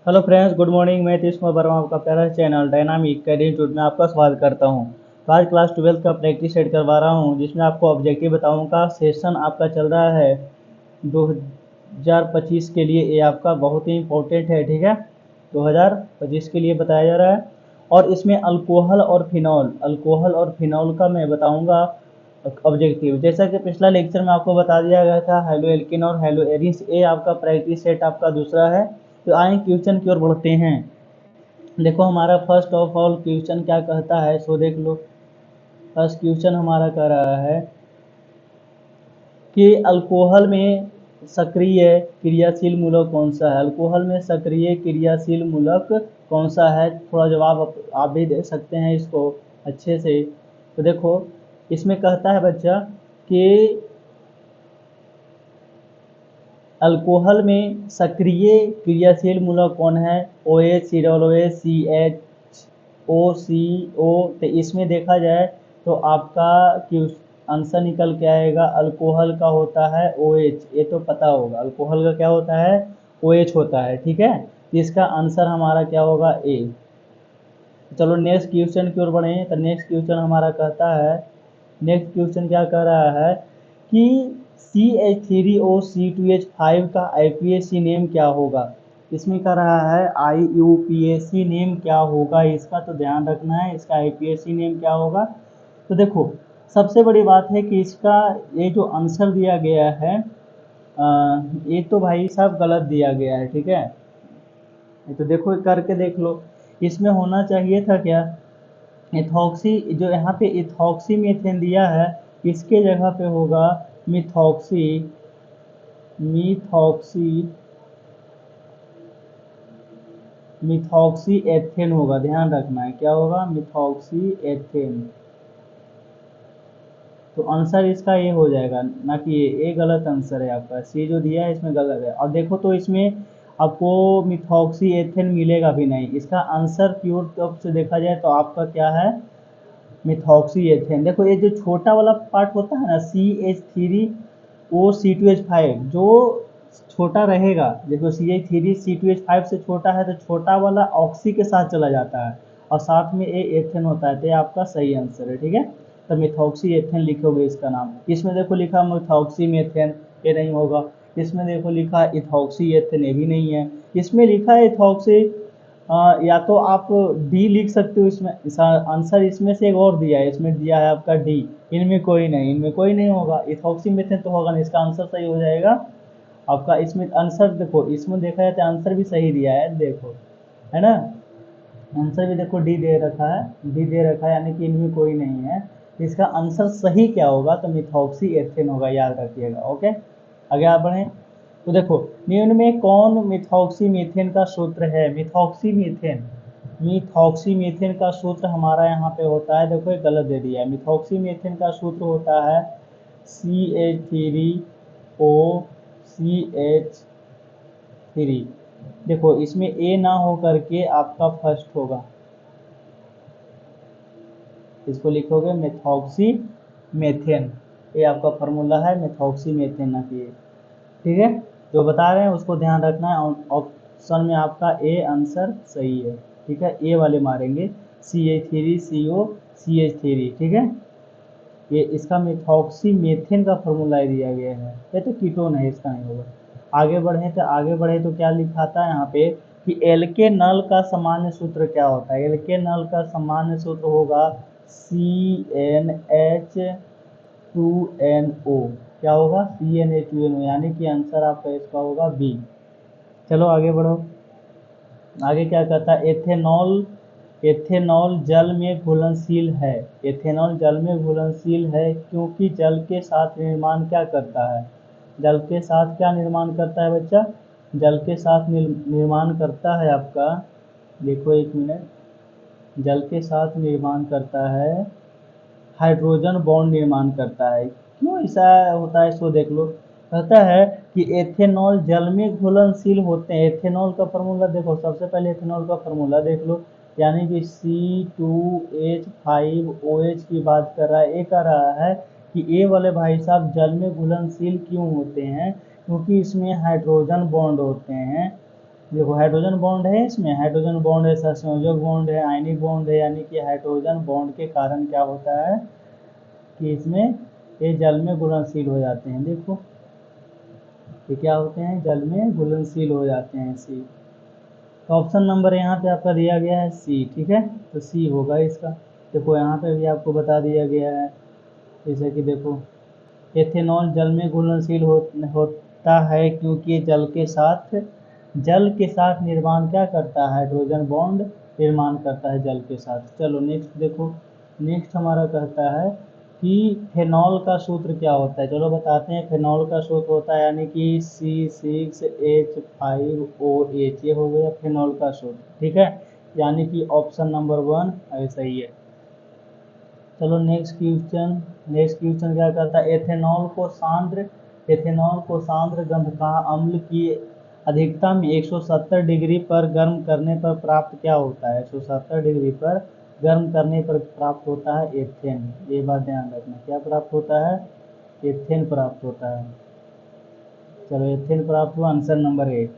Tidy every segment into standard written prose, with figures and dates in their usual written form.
Hello friends, good morning. मैं तीस कुमार वर्मा, आपका प्यारा चैनल डायनामिक कैरियर इंस्टीट्यूट में आपका स्वागत करता हूं। तो आज क्लास 12 का प्रैक्टिस सेट करवा रहा हूं, जिसमें आपको ऑब्जेक्टिव बताऊंगा। सेशन आपका चल रहा है 2025 के लिए। ये आपका बहुत ही इंपॉर्टेंट है, ठीक है। 2025 के लिए बताया जा रहा है। और इसमें अल्कोहल और फिनॉल का मैं बताऊंगा ऑब्जेक्टिव। जैसा कि पिछला लेक्चर में आपको बता दिया गया था, हेलो एल्किन और हेलो एरिस, ये आपका प्रैक्टिस सेट आपका दूसरा है। तो आए क्वेश्चन की ओर बढ़ते हैं। देखो हमारा फर्स्ट ऑफ ऑल क्वेश्चन क्या कहता है, सो देख लो। फर्स्ट क्वेश्चन हमारा कह रहा है कि अल्कोहल में सक्रिय क्रियाशील मूलक कौन सा है। अल्कोहल में सक्रिय क्रियाशील मूलक कौन सा है। थोड़ा जवाब आप भी दे सकते हैं इसको अच्छे से। तो देखो इसमें कहता है बच्चा कि अल्कोहल में सक्रिय क्रियाशील मूलक कौन है। OH, COOH, CHO। तो इसमें देखा जाए तो आपका आंसर निकल के आएगा, अल्कोहल का होता है OH। ये तो पता होगा, अल्कोहल का क्या होता है, OH होता है, ठीक है। इसका आंसर हमारा क्या होगा, ए। चलो नेक्स्ट क्वेश्चन की ओर बढ़े। तो नेक्स्ट क्वेश्चन हमारा कहता है, नेक्स्ट क्वेश्चन क्या कह रहा है कि CH3O C2H5 का IUPAC नेम क्या होगा। इसमें कह रहा है IUPAC नेम क्या होगा, इसका तो ध्यान रखना है। इसका IUPAC नेम क्या होगा। तो देखो सबसे बड़ी बात है कि इसका ये जो आंसर दिया गया है, ये तो भाई साहब गलत दिया गया है, ठीक है। ये तो देखो करके देख लो। इसमें होना चाहिए था क्या, इथॉक्सी। जो यहाँ पे इथॉक्सी मीथेन दिया है, इसके जगह पे होगा मिथॉक्सी मिथॉक्सी मिथॉक्सी एथेन होगा। ध्यान रखना है क्या होगा, मिथॉक्सी एथेन। तो आंसर इसका ये हो जाएगा, ना कि ये गलत आंसर है आपका। सी जो दिया है इसमें गलत है। और देखो तो इसमें आपको मिथॉक्सी एथेन मिलेगा भी नहीं। इसका आंसर प्योर तौर से देखा जाए तो आपका क्या है, मिथॉक्सी एथेन। देखो ये जो छोटा वाला पार्ट होता है ना, CH3O C2H5, जो छोटा रहेगा। देखो CH3 C2H5 से छोटा है तो छोटा वाला ऑक्सी के साथ चला जाता है, और साथ में ये एथेन होता है। तो ये आपका सही आंसर है, ठीक है। तो मिथॉक्सी एथेन लिखोगे इसका नाम। इसमें देखो लिखा मिथॉक्सी मेथेन, ये नहीं होगा। इसमें देखो लिखा इथॉक्सी एथेन, ये भी नहीं है। इसमें लिखा है इथॉक्सी, या तो आप डी लिख सकते हो। इसमें इसका आंसर इसमें से एक और दिया है, इसमें दिया है आपका डी। इनमें कोई नहीं होगा। इथॉक्सी मेथेन तो होगा नहीं। इसका आंसर सही हो जाएगा आपका। इसमें आंसर देखो, इसमें देखा जाए तो आंसर भी सही दिया है, देखो है ना। आंसर भी देखो डी दे रखा है, डी दे रखा है, यानी कि इनमें कोई नहीं है। इसका आंसर सही क्या होगा, तो मिथॉक्सी एथेन होगा, याद रखिएगा। ओके, आगे आप बढ़ें। तो देखो निम्न में कौन मिथॉक्सी मीथेन का सूत्र है। मिथॉक्सी मीथेन का सूत्र हमारा यहाँ पे होता है, देखो ये गलत दे दिया है। मिथॉक्सी मीथेन का सूत्र होता है CH3OCH3। देखो इसमें ए ना हो करके आपका फर्स्ट होगा, इसको लिखोगे मेथॉक्सी मेथेन। ये आपका फार्मूला है, मेथॉक्सी मेथेन ना कि, ठीक है। जो बता रहे हैं उसको ध्यान रखना है। ऑप्शन में आपका ए आंसर सही है, ठीक है। ए वाले मारेंगे, CH3CO CH3, ठीक है। ये इसका मेथॉक्सी मेथेन का फार्मूला दिया गया है। ये तो कीटोन है, इसका नहीं होगा। आगे बढ़े तो क्या लिखा था यहाँ पे कि एल्के नल का सामान्य सूत्र क्या होता है। एल्के नल का सामान्य सूत्र होगा CnH2NO। क्या होगा, CnH2NO, यानी कि आंसर आपका इसका होगा बी। चलो आगे बढ़ो। आगे क्या कहता है, एथेनॉल एथेनॉल जल में घुलनशील है। एथेनॉल जल में घुलनशील है क्योंकि जल के साथ निर्माण क्या करता है। जल के साथ क्या निर्माण करता है बच्चा, जल के साथ निर्माण करता है आपका, देखो एक मिनट, जल के साथ निर्माण करता है, हाइड्रोजन बॉन्ड निर्माण करता है। क्यों ऐसा होता है इसको देख लो। कहता है कि एथेनॉल जल में घुलनशील होते हैं। एथेनॉल का फार्मूला देखो, सबसे पहले एथेनॉल का फार्मूला देख लो, यानी कि C2H5OH की बात कर रहा है। ये कह रहा है कि ए वाले भाई साहब जल में घुलनशील क्यों होते हैं, क्योंकि इसमें हाइड्रोजन बॉन्ड होते हैं। देखो हाइड्रोजन बॉन्ड है, इसमें हाइड्रोजन बॉन्ड है, सहसंयोजक बॉन्ड है, आयनिक बॉन्ड है, यानी कि हाइड्रोजन बॉन्ड के कारण क्या होता है कि इसमें ये जल में घुलनशील हो जाते हैं। देखो ये क्या होते हैं, जल में घुलनशील हो जाते हैं, सी। तो ऑप्शन नंबर यहाँ पे आपका दिया गया है सी, ठीक है, तो सी होगा इसका। देखो यहाँ पे भी आपको बता दिया गया है, जैसे कि देखो एथेनॉल जल में घुलनशील होता है क्योंकि ये जल के साथ निर्माण क्या करता है, हाइड्रोजन बॉन्ड निर्माण करता है जल के साथ। चलो नेक्स्ट देखो, नेक्स्ट हमारा कहता है कि फेनॉल का सूत्र क्या होता है। चलो बताते हैं, फेनॉल का सूत्र होता है यानी कि C6H5OH, ये हो गया फेनॉल का सूत्र, ठीक है, यानी कि ऑप्शन नंबर 1 सही है। चलो नेक्स्ट क्वेश्चन क्या करता है, एथेनॉल को सांद्र गंधकः अम्ल की अधिकतम 170 डिग्री पर गर्म करने पर प्राप्त क्या होता है, 170 डिग्री पर गर्म करने पर प्राप्त होता है एथेन। ये बात ध्यान रखना, क्या प्राप्त होता है, एथेन प्राप्त होता है। चलो एथेन प्राप्त हुआ, आंसर नंबर 8।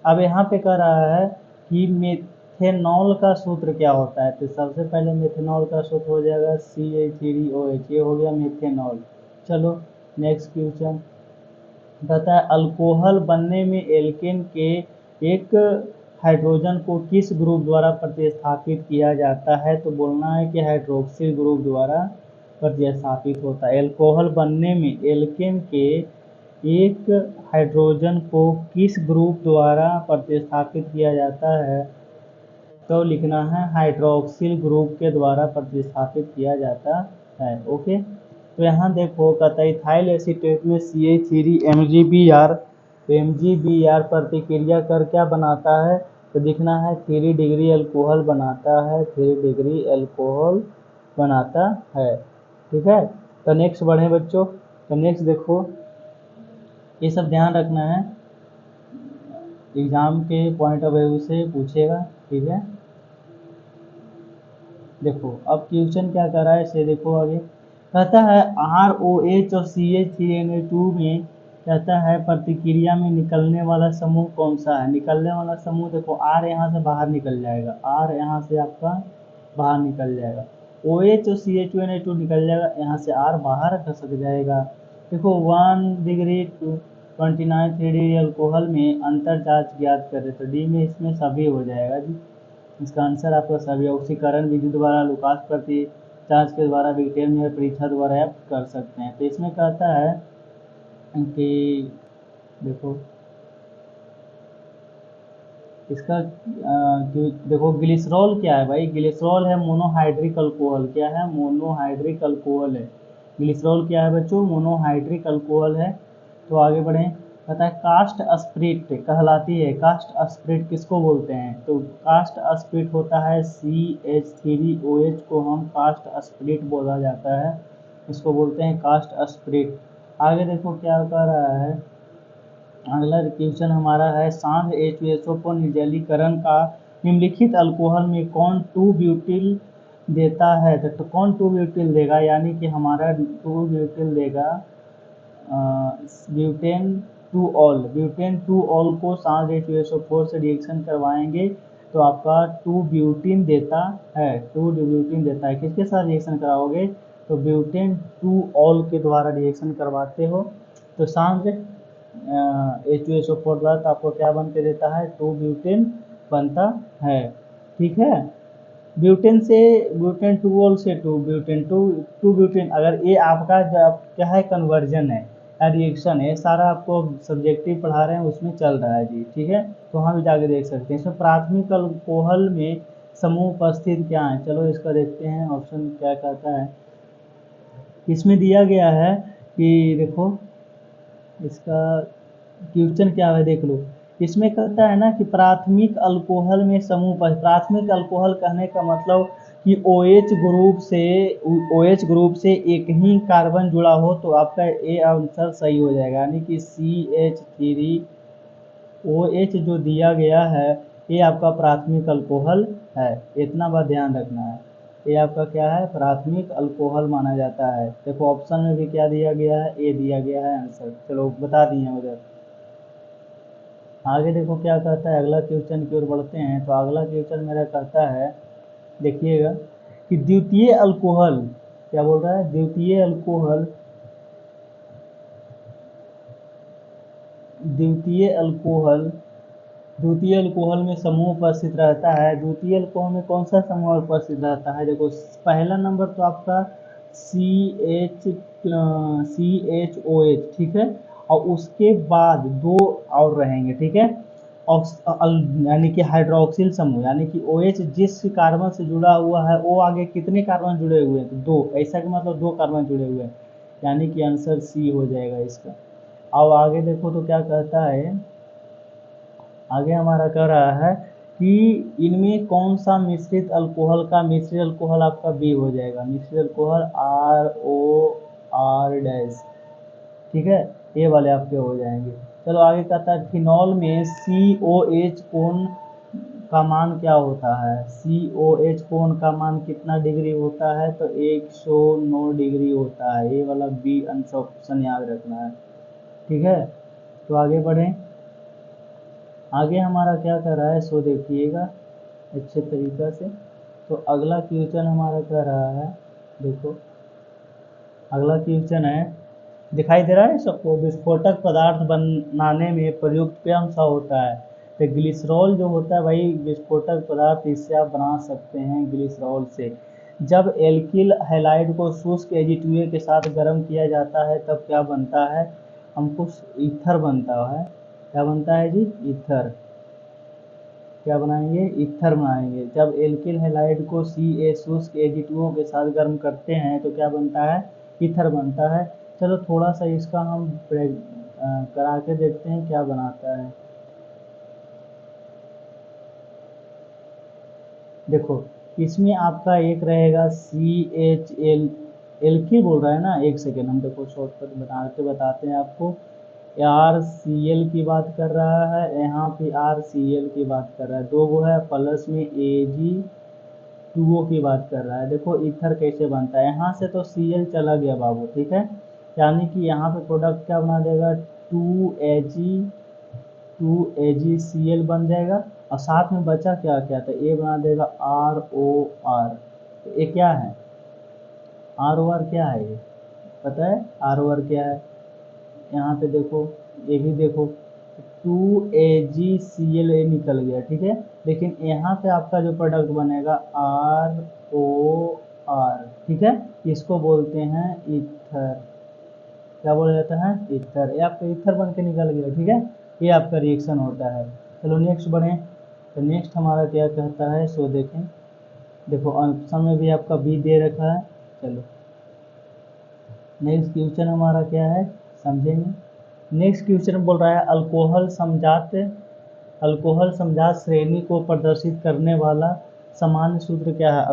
अब यहाँ पे कह रहा है कि मेथेनॉल का सूत्र क्या होता है, तो सबसे पहले मेथेनॉल का सूत्र हो जाएगा CH3OH, ये हो गया मेथेनॉल। चलो नेक्स्ट क्वेश्चन कहता है अल्कोहल बनने में एल्केन के एक हाइड्रोजन को किस ग्रुप द्वारा प्रतिस्थापित किया जाता है, तो बोलना है कि हाइड्रोक्सिल ग्रुप द्वारा प्रतिस्थापित होता है। अल्कोहल बनने में एल्केन के एक हाइड्रोजन को किस ग्रुप द्वारा प्रतिस्थापित किया जाता है, तो लिखना है हाइड्रोक्सिल ग्रुप के द्वारा प्रतिस्थापित किया जाता है। ओके, तो यहाँ देखो कहता है इथाइल एसीटेट में CH3 MgBr, तो MgBr प्रतिक्रिया कर क्या बनाता है, तो दिखना है 3 डिग्री अल्कोहल बनाता है, 3 डिग्री अल्कोहल बनाता है, ठीक है। तो नेक्स्ट बढ़े बच्चों, तो नेक्स्ट देखो ये सब ध्यान रखना है, एग्जाम के पॉइंट ऑफ व्यू से पूछेगा, ठीक है। देखो अब क्वेश्चन क्या कर रहा है इसे देखो आगे, कहता है ROH और CH3Na2 में कहता है प्रतिक्रिया में निकलने वाला समूह कौन सा है। निकलने वाला समूह देखो R यहाँ से बाहर निकल जाएगा, R यहाँ से आपका बाहर निकल जाएगा, OH और CH2Na2 निकल जाएगा, यहाँ से R बाहर खसक जाएगा। देखो 1 डिग्री 29 3 डिग्री अल्कोहल में अंतर चार्ज ज्ञात करें, तो डी में इसमें सभी हो जाएगा जी, इसका आंसर आपका सभी। ऑक्सीकरण विधि द्वारा लुकास प्रति चार्ज के द्वारा विघटन में परीक्षा द्वारा आप कर सकते हैं। तो इसमें कहता है कि देखो इसका देखो ग्लिसरॉल क्या है भाई, ग्लिसरॉल है मोनोहाइड्रिक अल्कोहल, क्या है, मोनोहाइड्रिक अल्कोहल है। ग्लिसरॉल क्या है बच्चों, मोनोहाइड्रिक अल्कोहल है। तो आगे बढ़ें, कहता है कास्ट स्प्रिट कहलाती है, कास्ट स्प्रिट किसको बोलते हैं, तो कास्ट स्प्रिट होता है CH3OH को हम कास्ट स्प्रिट बोला जाता है, इसको बोलते हैं कास्ट स्प्रिट। आगे देखो क्या कह रहा है, अगला क्वेश्चन हमारा है सांद्र H2SO4 निर्जलीकरण का निम्नलिखित अल्कोहल में कौन 2 ब्यूटिल देता है, तो कौन 2 ब्यूटिल देगा, यानी कि हमारा 2 ब्यूटिल देगा ब्यूटेन टू ऑल को सांद्र H2SO4 से रिएक्शन करवाएंगे तो आपका 2 ब्यूटीन देता है, 2 ब्यूटीन देता है। किसके साथ रिएक्शन कराओगे, तो ब्यूटेन 2 ऑल के द्वारा रिएक्शन करवाते हो, तो सांद्र H2SO4 द्वारा तो आपको क्या बन के देता है, 2 ब्यूटेन बनता है, ठीक है। ब्यूटेन 2 ऑल से 2 ब्यूटेन 2 ब्यूटेन, अगर ये आपका क्या है, कन्वर्जन है, रिएक्शन है, सारा आपको सब्जेक्टिव पढ़ा रहे हैं उसमें चल रहा है जी, ठीक है। तो वहाँ भी जाके देख सकते हैं। इसमें प्राथमिक अल्कोहल में समूह उपस्थित क्या है, चलो इसका देखते हैं ऑप्शन क्या कहता है। इसमें दिया गया है कि देखो इसका क्वेश्चन क्या है देख लो, इसमें कहता है ना कि प्राथमिक अल्कोहल में समूह पर, प्राथमिक अल्कोहल कहने का मतलब कि OH ग्रुप से एक ही कार्बन जुड़ा हो, तो आपका ए आंसर सही हो जाएगा, यानी कि CH3OH जो दिया गया है ये आपका प्राथमिक अल्कोहल है, इतना बात ध्यान रखना है, ये आपका क्या है, प्राथमिक अल्कोहल माना जाता है। देखो ऑप्शन में भी क्या दिया गया है, ए दिया गया है आंसर, चलो बता दिए उधर। आगे देखो क्या कहता है, अगला क्वेश्चन की ओर बढ़ते हैं। तो अगला क्वेश्चन मेरा कहता है, देखिएगा कि द्वितीय अल्कोहल, क्या बोल रहा है, द्वितीय अल्कोहल, द्वितीय अल्कोहल, द्वितीय अल्कोहल में समूह उपस्थित रहता है। द्वितीय अल्कोहल में कौन सा समूह उपस्थित रहता है? देखो पहला नंबर तो आपका CH ठीक है, और उसके बाद दो और रहेंगे, ठीक है, यानी कि हाइड्रोक्सिल समूह, यानी कि OH जिस कार्बन से जुड़ा हुआ है वो आगे कितने कार्बन जुड़े हुए हैं? तो दो, ऐसा कि मतलब दो कार्बन जुड़े हुए हैं, यानी कि आंसर सी हो जाएगा इसका। अब आगे देखो तो क्या कहता है, आगे हमारा कह रहा है कि इनमें कौन सा मिश्रित अल्कोहल का मिश्रित अल्कोहल आपका बी हो जाएगा, मिश्रित अल्कोहल ROR डैश, ठीक है, ये वाले आपके हो जाएंगे। चलो आगे कहता है फिनॉल में COH कोण का मान क्या होता है? COH कोण का मान कितना डिग्री होता है? तो 109 डिग्री होता है। ये वाला बी आंसर ऑप्शन याद रखना है, ठीक है। तो आगे बढ़ें, आगे हमारा क्या कर रहा है सो देखिएगा अच्छे तरीक़ा से। तो अगला क्वेश्चन हमारा कह रहा है, देखो अगला क्वेश्चन है, दिखाई दे रहा है सबको, विस्फोटक पदार्थ बनाने में प्रयुक्त कौन सा होता है? तो ग्लिसरॉल जो होता है भाई विस्फोटक पदार्थ, इससे आप बना सकते हैं ग्लिसरॉल से। जब एल्किल हैलाइड को शुष्क Ag2A के साथ गर्म किया जाता है तब क्या बनता है? हमको ईथर बनता है। क्या बनता है जी? ईथर। क्या बनाएंगे? ईथर बनाएंगे। जब एल्किल हैलाइड को Ca शुष्क Ag2O के साथ गर्म करते हैं तो क्या बनता है? ईथर बनता है। चलो थोड़ा सा इसका हम करा के देखते हैं क्या बनाता है। देखो इसमें आपका एक रहेगा CHL, एल्की बोल रहा है ना, एक सेकेंड हम देखो शॉर्टकट बना के बताते हैं आपको। RCl की बात कर रहा है, यहाँ पे RCl की बात कर रहा है, दो वो है, प्लस में Ag2O की बात कर रहा है। देखो ईथर कैसे बनता है, यहाँ से तो Cl चला गया बाबू, ठीक है, यानी कि यहाँ पे प्रोडक्ट क्या बना देगा, 2AgCl बन जाएगा, और साथ में बचा क्या क्या था, ये बना देगा ROR। तो ये क्या है, ROR क्या है, ये पता है ROR क्या है? यहाँ पे देखो, ये भी देखो 2AgCl निकल गया, ठीक है, लेकिन यहाँ पे आपका जो प्रोडक्ट बनेगा ROR, ठीक है, इसको बोलते हैं ईथर। क्या बोला जाता है? ईथर। ये आपका ईथर बन के निकल गया, ठीक है, ये आपका रिएक्शन होता है। चलो नेक्स्ट बढ़ें। तो नेक्स्ट हमारा क्या कहता है सो देखें। देखो ऑप्शन में भी आपका बी दे रखा है। चलो नेक्स्ट क्वेश्चन हमारा क्या है समझेंगे। नेक्स्ट क्वेश्चन बोल रहा है अल्कोहल समजात श्रेणी को प्रदर्शित करने वाला सामान्य सूत्र क्या है?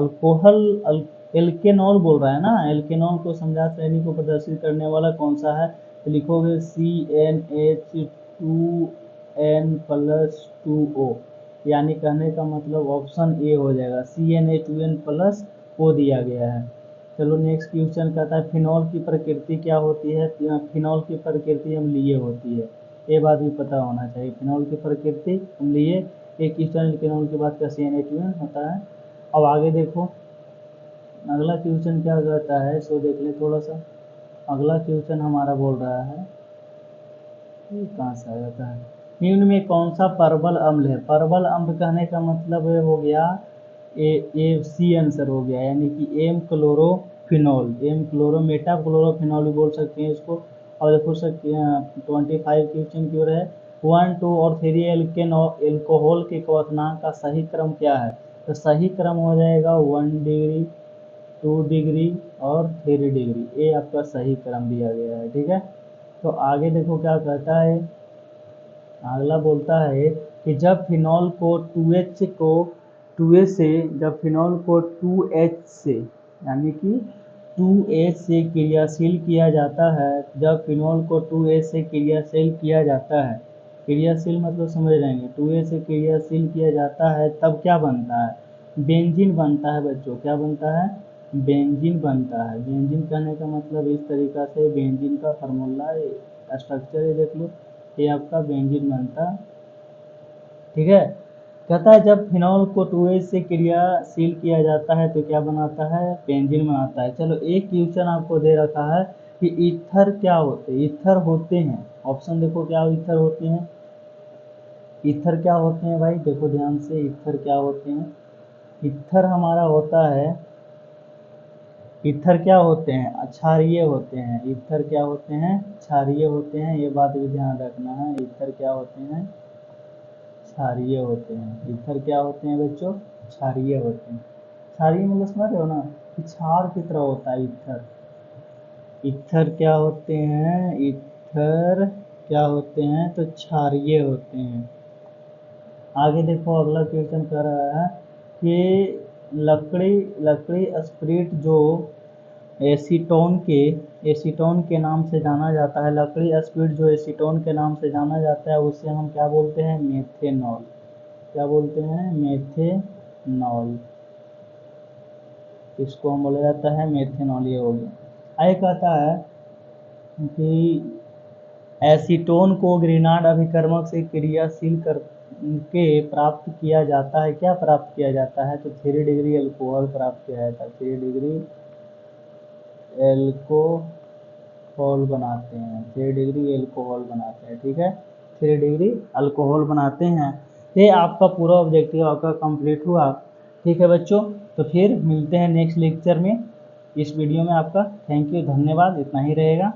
एल्केनॉल बोल रहा है ना, एल्केनॉल को समजात श्रेणी को प्रदर्शित करने वाला कौन सा है? तो लिखोगे CnH2n+2O, यानी कहने का मतलब ऑप्शन ए हो जाएगा, CnH2n+O दिया गया है। चलो नेक्स्ट क्वेश्चन कहता है फिनॉल की प्रकृति क्या होती है? फिनॉल की प्रकृति अम्लीय होती है, ये बात भी पता होना चाहिए। फिनॉल की प्रकृति अम्लीय, एक क्वेश्चन फिनॉल की बात का CnH2n होता है। अब आगे देखो अगला क्वेश्चन क्या कहता है सो देख ले थोड़ा सा। अगला क्वेश्चन हमारा बोल रहा है, ये कहाँ से आ जाता है, निम्न में कौन सा परबल अम्ल है? परबल अम्ल कहने का मतलब हो गया ए सी आंसर हो गया, यानी कि M chlorophenol, M chloro meta chlorophenol भी बोल सकते हैं इसको। और देखो सर 25 क्वेश्चन की ओर है, 1, 2 और 3 एल्कोहल के क्वथनांक का सही क्रम क्या है? तो सही क्रम हो जाएगा 1 डिग्री, 2 डिग्री और 3 डिग्री, ये आपका सही क्रम दिया गया है, ठीक है। तो आगे देखो क्या कहता है, अगला बोलता है कि जब फिनॉल को 2H को 2H से, जब फिनॉल को 2H से यानी कि 2H से क्रियाशील किया जाता है, जब फिनॉल को 2H से क्रियाशील किया जाता है, क्रियाशील मतलब समझ रहेंगे, 2H से क्रियाशील किया जाता है तब क्या बनता है? बेंजीन बनता है बच्चों, क्या बनता है? बेंजीन बनता है। बेंजीन कहने का मतलब इस तरीका से, बेंजीन का फार्मूला स्ट्रक्चर है देख लो, ये आपका बेंजीन बनता ठीक है। कहता है जब फिनॉल को 2H से क्रियाशील किया जाता है तो क्या बनाता है, बेंजीन बनाता है। चलो एक क्वेश्चन आपको दे रखा है कि ईथर क्या होते हैं, ईथर होते हैं, ऑप्शन देखो क्या ईथर होते हैं, ईथर क्या होते हैं भाई, देखो ध्यान से, ईथर क्या होते हैं। ईथर हमारा होता है, ईथर क्या होते हैं, क्षारीय होते हैं। ईथर क्या होते हैं, क्षारीय होते हैं, ये बात भी ध्यान रखना है। ईथर क्या होते हैं, क्षारीय होते हैं। ईथर क्या होते हैं बच्चों, क्षारीय होते हैं। क्षारीय मतलब समझ रहे हो ना, कि क्षार की तरह होता है ईथर। ईथर क्या होते हैं, ईथर क्या होते हैं, तो क्षारीय होते हैं। आगे देखो अगला क्वेश्चन कर रहा है कि लकड़ी लकड़ी स्पिरिट जो एसीटोन के नाम से जाना जाता है, लकड़ी स्पिरिट जो एसीटोन के नाम से जाना जाता है, उसे हम क्या बोलते हैं, मेथेनॉल। क्या बोलते हैं, मेथेनॉल। इसको हम बोला जाता है मेथेनॉल। ये हो गया। आगे कहता है कि एसीटोन को ग्रीनार्ड अभिकर्मक से क्रियाशील करके प्राप्त किया जाता है। क्या प्राप्त किया जाता है, तो 3 डिग्री एल्कोहल प्राप्त किया जाता है। 3 डिग्री एल्कोहल बनाते हैं, 3 डिग्री एल्कोहल बनाते हैं, ठीक है, 3 डिग्री अल्कोहल बनाते हैं। ये आपका पूरा ऑब्जेक्टिव आपका कंप्लीट हुआ। ठीक है बच्चों, तो फिर मिलते हैं नेक्स्ट लेक्चर में। इस वीडियो में आपका थैंक यू, धन्यवाद, इतना ही रहेगा।